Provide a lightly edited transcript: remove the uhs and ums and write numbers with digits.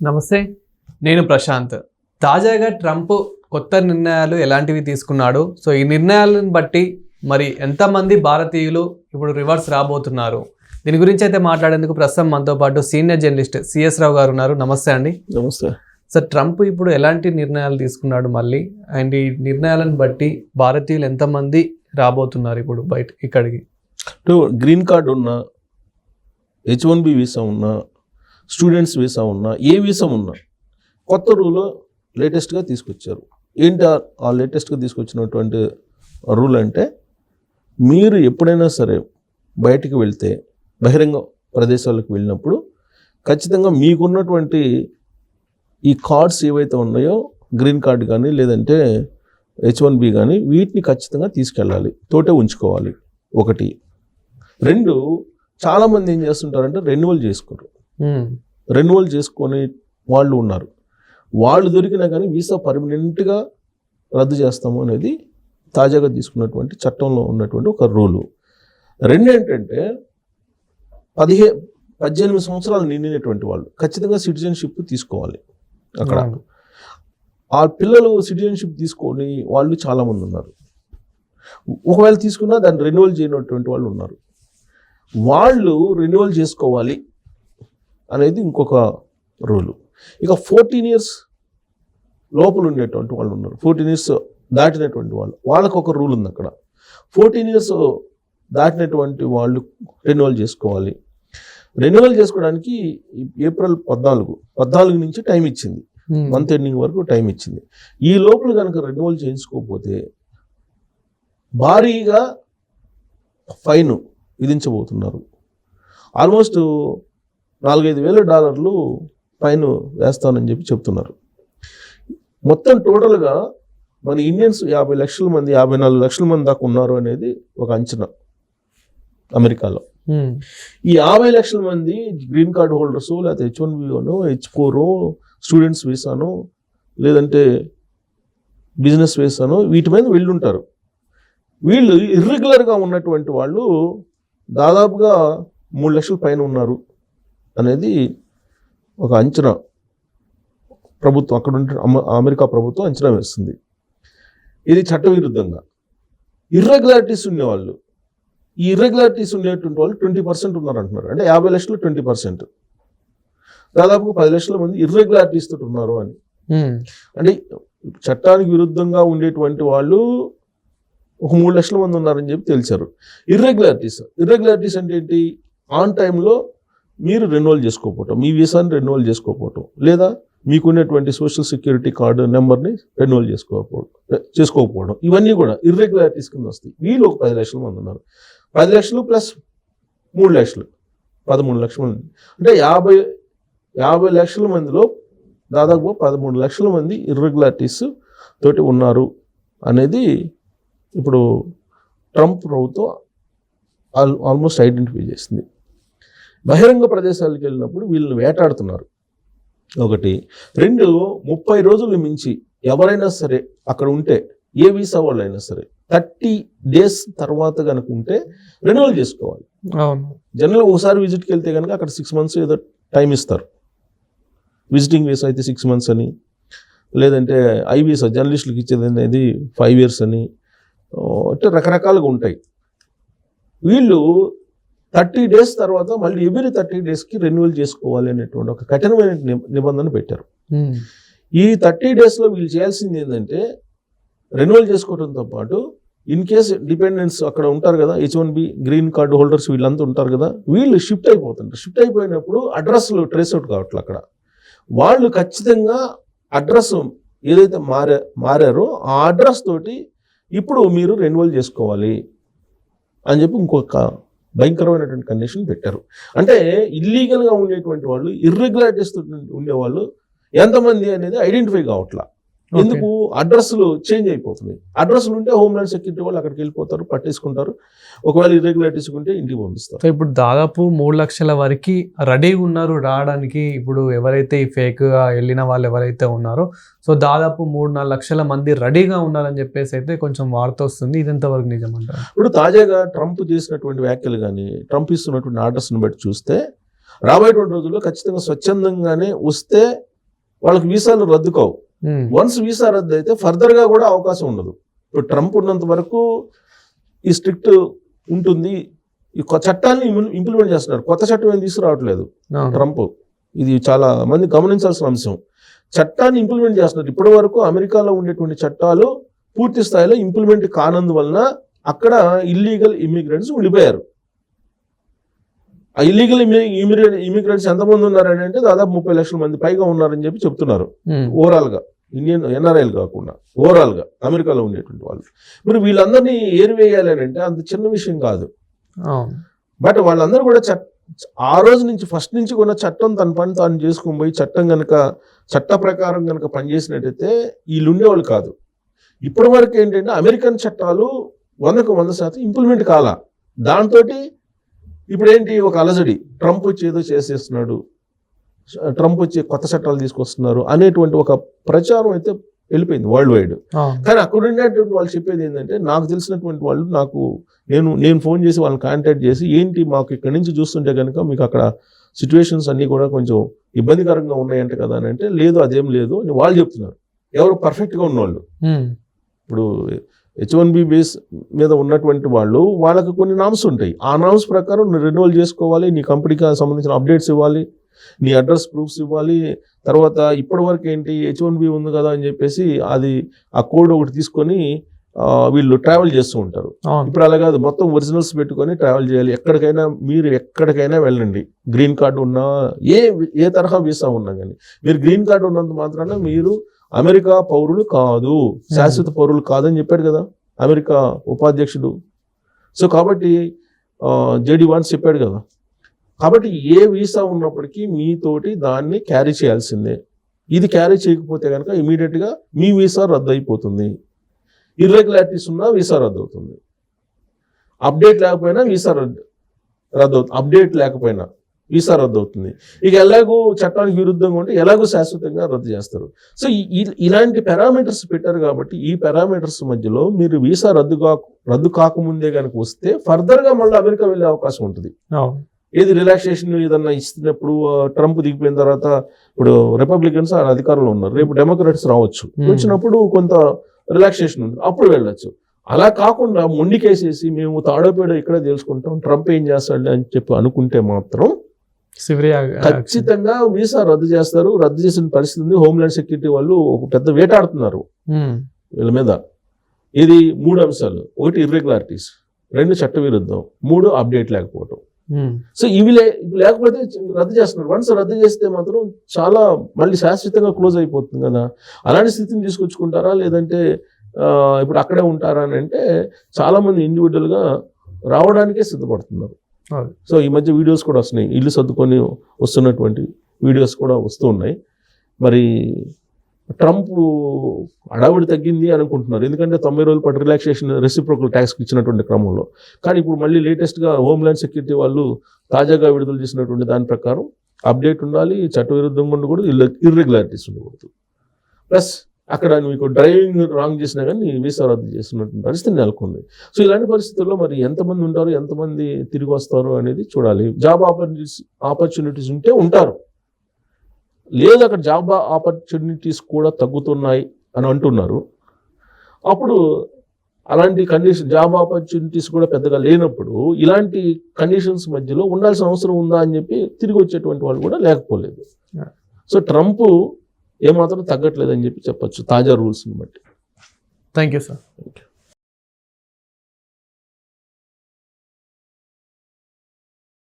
నమస్తే, నేను ప్రశాంత్. తాజాగా ట్రంప్ కొత్త నిర్ణయాలు ఎలాంటివి తీసుకున్నాడు? సో ఈ నిర్ణయాలను బట్టి మరి ఎంతమంది భారతీయులు ఇప్పుడు రివర్స్ రాబోతున్నారు? దీని గురించి అయితే మాట్లాడేందుకు ప్రస్తుతం మనతో పాటు సీనియర్ జర్నలిస్ట్ సిఎస్ రావు గారు ఉన్నారు. నమస్తే అండి. నమస్తే సార్, ట్రంప్ ఇప్పుడు ఎలాంటి నిర్ణయాలు తీసుకున్నాడు మళ్ళీ, అండ్ ఈ నిర్ణయాలను బట్టి భారతీయులు ఎంతమంది రాబోతున్నారు ఇప్పుడు బయట ఇక్కడికి? గ్రీన్ కార్డ్ ఉన్నా, H1B వీసా ఉన్నా, స్టూడెంట్స్ వీసా ఉన్నా, ఏ వీసా ఉన్నా కొత్త రూల్ లేటెస్ట్గా తీసుకొచ్చారు. ఏంటి ఆ లేటెస్ట్గా తీసుకొచ్చినటువంటి రూల్ అంటే, మీరు ఎప్పుడైనా సరే బయటికి వెళ్తే, బహిరంగ ప్రదేశాలకు వెళ్ళినప్పుడు ఖచ్చితంగా మీకున్నటువంటి ఈ కార్డ్స్ ఏవైతే ఉన్నాయో, గ్రీన్ కార్డ్ కానీ లేదంటే H1B కానీ, వీటిని ఖచ్చితంగా తీసుకెళ్ళాలి, తోటే ఉంచుకోవాలి. ఒకటి. రెండు, చాలామంది ఏం చేస్తుంటారంటే రెన్యువల్ చేసుకోరు. రెన్యువల్ చేసుకొని వాళ్ళు ఉన్నారు. వాళ్ళు దొరికినా కానీ వీసా పర్మనెంట్గా రద్దు చేస్తాము అనేది తాజాగా తీసుకున్నటువంటి చట్టంలో ఉన్నటువంటి ఒక రూలు. రెండు ఏంటంటే, 18 సంవత్సరాలు నిండినటువంటి వాళ్ళు ఖచ్చితంగా సిటిజన్షిప్ తీసుకోవాలి. అక్కడ ఆ పిల్లలు సిటిజన్షిప్ తీసుకొని వాళ్ళు చాలామంది ఉన్నారు. ఒకవేళ తీసుకున్నా దాన్ని రెన్యువల్ చేయనటువంటి వాళ్ళు ఉన్నారు. వాళ్ళు రెన్యువల్ చేసుకోవాలి అనేది ఇంకొక రూలు. ఇక 14 years లోపల ఉండేటువంటి వాళ్ళు ఉన్నారు. 14 years దాటినటువంటి వాళ్ళు, వాళ్ళకు ఒక రూల్ ఉంది అక్కడ. 14 years దాటినటువంటి వాళ్ళు రెన్యువల్ చేసుకోవాలి. రెన్యువల్ చేసుకోవడానికి ఏప్రిల్ 14 నుంచి టైం ఇచ్చింది. మంత్ ఎండింగ్ వరకు టైం ఇచ్చింది. ఈ లోపల కనుక రెన్యువల్ చేయించుకోకపోతే భారీగా ఫైన్ విధించబోతున్నారు. ఆల్మోస్ట్ $4,000-5,000 ఫైన్ వేస్తానని చెప్పి చెప్తున్నారు. మొత్తం టోటల్గా మన ఇండియన్స్ 50 లక్షల మంది, 54 లక్షల మంది దాకా ఉన్నారు అనేది ఒక అంచనా అమెరికాలో. ఈ 50 లక్షల మంది గ్రీన్ కార్డ్ హోల్డర్స్, లేకపోతే H1B, H4, స్టూడెంట్స్ వీసాను, లేదంటే బిజినెస్ వీసాను, వీటి మీద వెళ్ళుంటారు. వీళ్ళు ఇర్రెగ్యులర్గా ఉన్నటువంటి వాళ్ళు దాదాపుగా 3 లక్షల పైన ఉన్నారు అనేది ఒక అంచనా. ప్రభుత్వం, అక్కడ ఉంటే అమెరికా ప్రభుత్వం అంచనా వేస్తుంది. ఇది చట్టవిరుద్ధంగా. ఇర్రెగ్యులారిటీస్ ఉండేవాళ్ళు, ఈ ఇర్రెగ్యులారిటీస్ ఉండేటువంటి వాళ్ళు 20% ఉన్నారంటున్నారు. అంటే 50 లక్షలు 20%, దాదాపు 10 లక్షల మంది ఇర్రెగ్యులారిటీస్ తోటి ఉన్నారు అని. అంటే చట్టానికి విరుద్ధంగా ఉండేటువంటి వాళ్ళు ఒక 3 లక్షల మంది ఉన్నారని చెప్పి తెలిసారు. ఇర్రెగ్యులారిటీస్ అంటే ఏంటి? ఆన్ టైంలో మీరు రెన్యువల్ చేసుకోకపోవటం, మీ వీసాని రెన్యువల్ చేసుకోకపోవటం, లేదా మీకున్నటువంటి సోషల్ సెక్యూరిటీ కార్డు నెంబర్ని రెన్యువల్ చేసుకోకపోవడం, ఇవన్నీ కూడా ఇర్రెగ్యులారిటీస్ కింద వస్తాయి. వీళ్ళు ఒక 10 లక్షల మంది ఉన్నారు. 10 లక్షలు ప్లస్ 3 లక్షలు, 13 లక్షల మంది. అంటే 50 లక్షల మందిలో దాదాపు 13 లక్షల మంది ఇర్రెగ్యులారిటీస్ తోటి ఉన్నారు అనేది ఇప్పుడు ట్రంప్ ప్రభుత్వం ఆల్మోస్ట్ ఐడెంటిఫై చేసింది. బహిరంగ ప్రదేశాలకు వెళ్ళినప్పుడు వీళ్ళని వేటాడుతున్నారు. ఒకటి. రెండు, 30 రోజులు మించి ఎవరైనా సరే అక్కడ ఉంటే, ఏ వీసా వాళ్ళు అయినా సరే 30 days తర్వాత కనుక ఉంటే రెన్యువల్ చేసుకోవాలి. జనరల్గా ఒకసారి విజిట్కి వెళ్తే కనుక అక్కడ 6 months ఏదో టైం ఇస్తారు. విజిటింగ్ వీసా అయితే 6 months అని, లేదంటే ఐ వీసా జర్నలిస్టులకు ఇచ్చేది అనేది 5 years అని, అంటే రకరకాలుగా ఉంటాయి. వీళ్ళు 30 days తర్వాత మళ్ళీ ఎవ్రీ 30 daysకి రెన్యువల్ చేసుకోవాలి అనేటువంటి ఒక కఠినమైన నిబంధన పెట్టారు. ఈ 30 daysలో వీళ్ళు చేయాల్సింది ఏంటంటే, రెన్యువల్ చేసుకోవడంతో పాటు ఇన్ కేస్ డిపెండెన్స్ అక్కడ ఉంటారు కదా, H1B గ్రీన్ కార్డు హోల్డర్స్ వీళ్ళంతా ఉంటారు కదా, వీళ్ళు షిఫ్ట్ అయిపోతుంటారు. షిఫ్ట్ అయిపోయినప్పుడు అడ్రస్లు ట్రేస్ అవుట్ కావట్లేదు. అక్కడ వాళ్ళు ఖచ్చితంగా అడ్రస్ ఏదైతే మారారో ఆ అడ్రస్ తోటి ఇప్పుడు మీరు రెన్యువల్ చేసుకోవాలి అని చెప్పి ఇంకొక భయంకరమైనటువంటి కండిషన్ పెట్టారు. అంటే ఇల్లీగల్గా ఉండేటువంటి వాళ్ళు, ఇర్రెగ్యులారిటీస్ ఉండేవాళ్ళు ఎంతమంది అనేది ఐడెంటిఫై కావట్లా. ఎందుకు? అడ్రస్లు చేంజ్ అయిపోతున్నాయి. అడ్రస్లు ఉంటే హోమ్లాండ్ సెక్యూరిటీ వాళ్ళు అక్కడికి వెళ్ళిపోతారు, పట్టేసుకుంటారు. ఒకవేళ ఇర్రెగ్యులారిటీస్ ఉంటే ఇంటికి పంపిస్తారు. సో ఇప్పుడు దాదాపు 3 లక్షల వరకు రెడీగా ఉన్నారు రావడానికి. ఇప్పుడు ఎవరైతే ఈ ఫేక్గా వెళ్ళిన వాళ్ళు ఎవరైతే ఉన్నారో, సో దాదాపు 3-4 లక్షల మంది రెడీగా ఉన్నారని చెప్పేసి అయితే కొంచెం వార్త వస్తుంది. ఇది ఎంతవరకు నిజమంటారు? ఇప్పుడు తాజాగా ట్రంప్ చేసినటువంటి వ్యాఖ్యలు కానీ, ట్రంప్ ఇస్తున్నటువంటి ఆర్డర్స్ని బట్టి చూస్తే రాబోయేటువంటి రోజుల్లో ఖచ్చితంగా స్వచ్ఛందంగానే వస్తే వాళ్ళకి వీసాలు రద్దు కావు. వన్స్ వీసా రద్దు అయితే ఫర్దర్గా కూడా అవకాశం ఉండదు. ఇప్పుడు ట్రంప్ ఉన్నంత వరకు ఈ స్ట్రిక్ట్ ఉంటుంది. ఈ చట్టాన్ని ఇంప్లిమెంట్ చేస్తున్నారు. కొత్త చట్టం ఏం తీసుకురావట్లేదు ట్రంప్. ఇది చాలా మంది గమనించాల్సిన అంశం. చట్టాన్ని ఇంప్లిమెంట్ చేస్తున్నారు. ఇప్పటి వరకు అమెరికాలో ఉండేటువంటి చట్టాలు పూర్తి స్థాయిలో ఇంప్లిమెంట్ కానందువలన అక్కడ ఇల్లీగల్ ఇమిగ్రెంట్స్ ఉండిపోయారు. ఆ ఇల్లీగల్ ఇమిగ్రెంట్స్ ఎంతమంది ఉన్నారని అంటే దాదాపు 30 లక్షల మంది పైగా ఉన్నారని చెప్పి చెప్తున్నారు. ఓవరాల్గా ఇండియన్ ఎన్ఆర్ఐలు కాకుండా ఓవరాల్గా అమెరికాలో ఉండేటువంటి వాళ్ళు. మరి వీళ్ళందరినీ ఏరివేయాలి అని అంటే అంత చిన్న విషయం కాదు. బట్ వాళ్ళందరూ కూడా ఆ రోజు నుంచి ఫస్ట్ నుంచి కూడా చట్టం తన పని తాను చేసుకుని పోయి చట్ట ప్రకారం కనుక పనిచేసినట్టయితే వీళ్ళు ఉండేవాళ్ళు కాదు. ఇప్పటి వరకు ఏంటంటే అమెరికన్ చట్టాలు 100% ఇంప్లిమెంట్ కాల. దాంతో ఇప్పుడు ఏంటి ఒక అలజడి, ట్రంప్ వచ్చి ఏదో చేసేస్తున్నాడు, ట్రంప్ వచ్చి కొత్త చట్టాలు తీసుకొస్తున్నారు అనేటువంటి ఒక ప్రచారం అయితే వెళ్ళిపోయింది వరల్డ్ వైడ్. కానీ అక్కడ ఉండేటువంటి వాళ్ళు చెప్పేది ఏంటంటే, నాకు తెలిసినటువంటి వాళ్ళు నేను ఫోన్ చేసి వాళ్ళని కాంటాక్ట్ చేసి ఏంటి మాకు ఇక్కడ నుంచి చూస్తుంటే కనుక మీకు అక్కడ సిచ్యువేషన్స్ అన్నీ కూడా కొంచెం ఇబ్బందికరంగా ఉన్నాయంట కదా అని అంటే, లేదు అదేం లేదు అని వాళ్ళు చెప్తున్నారు. ఎవరు పర్ఫెక్ట్గా ఉన్నవాళ్ళు. ఇప్పుడు H1B బేస్ మీద ఉన్నటువంటి వాళ్ళకి కొన్ని నామ్స్ ఉంటాయి. ఆ నామ్స్ ప్రకారం నువ్వు రెన్యువల్ చేసుకోవాలి, నీ కంపెనీకి సంబంధించిన అప్డేట్స్ ఇవ్వాలి, నీ అడ్రస్ ప్రూఫ్స్ ఇవ్వాలి. తర్వాత ఇప్పటి వరకు ఏంటి H1B ఉంది కదా అని చెప్పేసి అది ఆ కోడ్ ఒకటి తీసుకొని వీళ్ళు ట్రావెల్ చేస్తూ ఉంటారు. ఇప్పుడు అలా కాదు, మొత్తం ఒరిజినల్స్ పెట్టుకొని ట్రావెల్ చేయాలి. మీరు ఎక్కడికైనా వెళ్ళండి, గ్రీన్ కార్డు ఉన్నా ఏ తరహా వీసా ఉన్నా కానీ మీరు గ్రీన్ కార్డు ఉన్నంత మాత్రాన మీరు అమెరికా పౌరులు కాదు, శాశ్వత పౌరులు కాదని చెప్పాడు కదా అమెరికా ఉపాధ్యక్షుడు. సో కాబట్టి జేడీ వాన్స్ చెప్పాడు కదా. కాబట్టి ఏ వీసా ఉన్నప్పటికీ మీతోటి దాన్ని క్యారీ చేయాల్సిందే. ఇది క్యారీ చేయకపోతే కనుక ఇమీడియట్గా మీ వీసా రద్దు అయిపోతుంది. ఇర్రెగ్యులారిటీస్ ఉన్నా వీసా రద్దు అవుతుంది. అప్డేట్ లేకపోయినా వీసా రద్దు అవుతుంది. అప్డేట్ లేకపోయినా వీసా రద్దు అవుతుంది. ఇక ఎలాగో చట్టానికి విరుద్ధంగా ఉంటే ఎలాగో శాశ్వతంగా రద్దు చేస్తారు. సో ఇలాంటి పారామీటర్స్ పెట్టారు కాబట్టి ఈ పారామీటర్స్ మధ్యలో మీరు వీసా రద్దు కాకముందే కనుక వస్తే ఫర్దర్గా మళ్ళీ అమెరికా వెళ్ళే అవకాశం ఉంటుంది. ఏది రిలాక్సేషన్ ఏదన్నా ఇస్తున్నప్పుడు ట్రంప్ దిగిపోయిన తర్వాత ఇప్పుడు రిపబ్లికన్స్ అధికారంలో ఉన్నారు, రేపు డెమోక్రాట్స్ రావచ్చు, వచ్చినప్పుడు కొంత రిలాక్సేషన్ ఉంది, అప్పుడు వెళ్ళొచ్చు. అలా కాకుండా మొండికేసేసి మేము తాడోపేడ ఇక్కడే తెలుసుకుంటాం, ట్రంప్ ఏం చేస్తాడు అని చెప్పి అనుకుంటే మాత్రం ఖచ్చితంగా వీసా రద్దు చేస్తారు. రద్దు చేసిన పరిస్థితి ఉంది. హోమ్లాండ్ సెక్యూరిటీ వాళ్ళు ఒక పెద్ద వేటాడుతున్నారు వీళ్ళ మీద. ఇది 3 అంశాలు: 1 ఇర్రెగ్యులారిటీస్, 2 చట్ట విరుద్ధం, 3 అప్డేట్ లేకపోవడం. సో ఇవి లేకపోతే రద్దు చేస్తున్నారు. వన్స్ రద్దు చేస్తే మాత్రం చాలా మళ్ళీ శాశ్వతంగా క్లోజ్ అయిపోతుంది కదా. అలాంటి స్థితిని తీసుకొచ్చుకుంటారా లేదంటే ఇప్పుడు అక్కడే ఉంటారా అని అంటే చాలా మంది ఇండివిజువల్గా రావడానికే సిద్ధపడుతున్నారు. సో ఈ మధ్య వీడియోస్ కూడా వస్తున్నాయి, ఇల్లు సర్దుకొని వస్తున్నటువంటి వీడియోస్ కూడా వస్తూ ఉన్నాయి. మరి ట్రంప్ అడావిడి తగ్గింది అనుకుంటున్నారు, ఎందుకంటే 90 రోజుల పాటు రిలాక్సేషన్ రెసిప్రోకల్ ట్యాక్స్ ఇచ్చినటువంటి క్రమంలో. కానీ ఇప్పుడు మళ్ళీ లేటెస్ట్గా హోమ్లాండ్ సెక్యూరిటీ వాళ్ళు తాజాగా విడుదల చేసినటువంటి దాని ప్రకారం అప్డేట్ ఉండాలి, చట్టవిరుద్ధంగా ఉండకూడదు, ఇర్రెగ్యులారిటీస్ ఉండకూడదు. ప్లస్ అక్కడ మీకు డ్రైవింగ్ రాంగ్ చేసినా కానీ వీసా రద్దు చేస్తున్నటువంటి పరిస్థితి నెలకొంది. సో ఇలాంటి పరిస్థితుల్లో మరి ఎంతమంది ఉంటారు, ఎంతమంది తిరిగి వస్తారు అనేది చూడాలి. జాబ్ ఆపర్చునిటీస్ ఉంటే ఉంటారు, లేదు అక్కడ జాబ్ ఆపర్చునిటీస్ కూడా తగ్గుతున్నాయి అని అంటున్నారు. అప్పుడు అలాంటి జాబ్ ఆపర్చునిటీస్ కూడా పెద్దగా లేనప్పుడు ఇలాంటి కండిషన్స్ మధ్యలో ఉండాల్సిన అవసరం ఉందా అని చెప్పి తిరిగి వచ్చేటువంటి వాళ్ళు కూడా లేకపోలేదు. సో ట్రంప్ ఏమాత్రం తగ్గట్లేదని చెప్పి చెప్పచ్చు తాజా రూల్స్ని బట్టి. Thank you sir.